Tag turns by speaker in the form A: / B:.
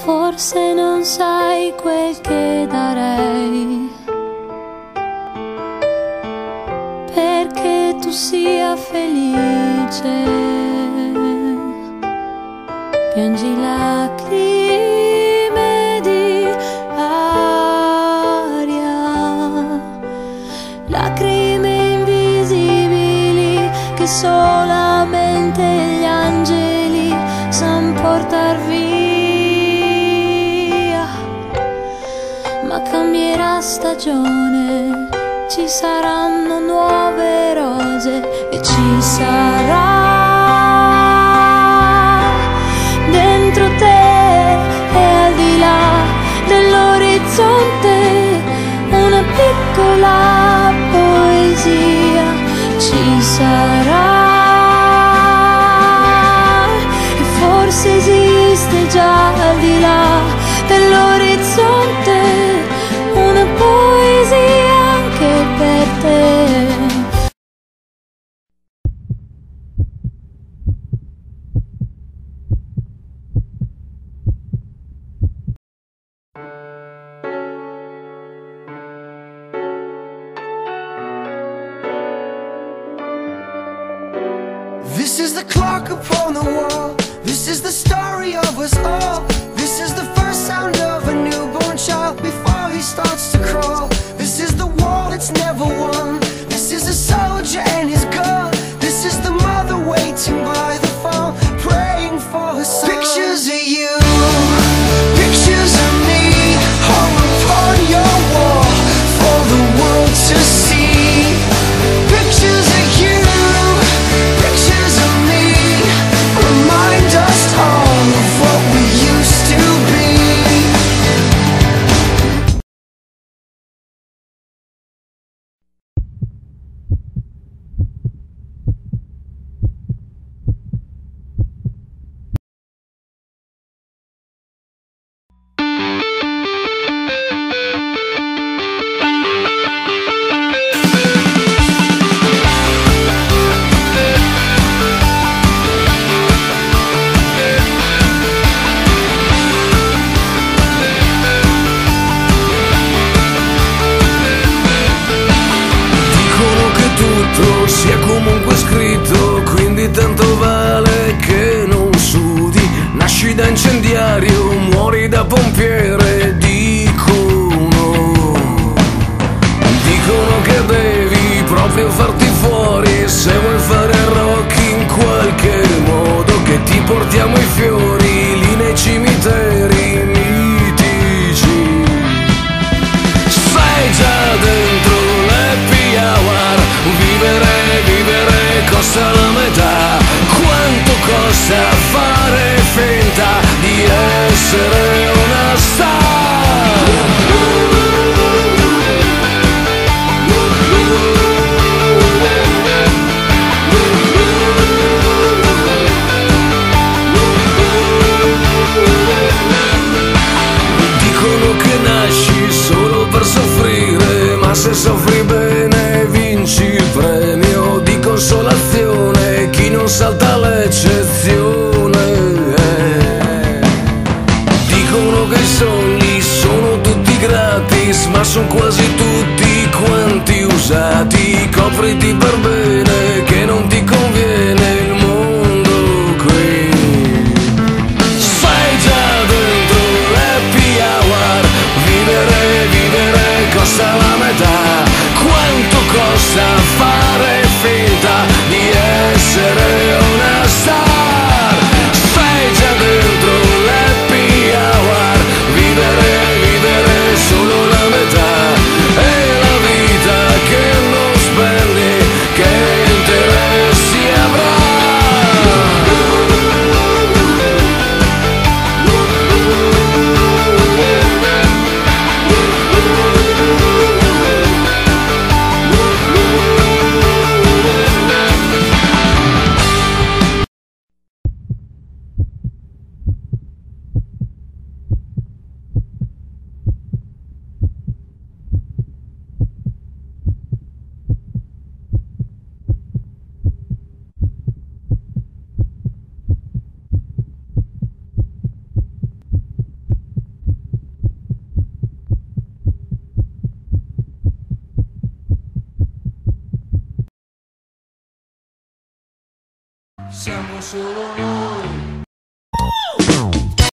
A: forse non sai quel che darei perché tu sia felice. Piangi lacrime di aria, lacrime invisibili che solamente gli angeli san portar via. Ma cambierà stagione, ci saranno nuove rose e ci sarà dentro te e al di là dell'orizzonte una piccola poesia. Ci sarà e forse esiste già al di là dell'orizzonte una poesia anche per te.
B: This is the clock upon the wall. This is the story of us all. This is the first sound of a newborn child before he starts to crawl. This is the war that's never won. This is a soldier and his gun. This is the mother waiting by the phone, praying for her son. Pictures of you, pictures of me, hung upon your wall for the world to see. Pictures of you, pictures of me, remind us all of what we used to be.
C: Sia comunque scritto, quindi tanto vale che non sudi. Nasci da incendiario, muori da pompiere, dicono che devi proprio farti fuori se vuoi fare rock in qualche modo, che ti portiamo i fiori lì nei cimiteri mitici. Sei già dentro l'happy hour, vivere costa la metà. Quanto costa fare finta di essere una star? Dicono che nasci solo per soffrire, ma se soffri bene vinci il premio di consolazione. Chi non salta l'eccezione. Dicono che i sogni sono tutti gratis, ma sono quasi tutti quanti usati. Copriti per bene che non ti conviene il mondo qui. Sei già dentro l'happy hour, vivere costa la metà. Quanto costa fare finta di essere una star? Sei già dentro l'happy hour, vivere solo la metà. E la vita che non spendi, che interessi avrà? Siamo solo noi.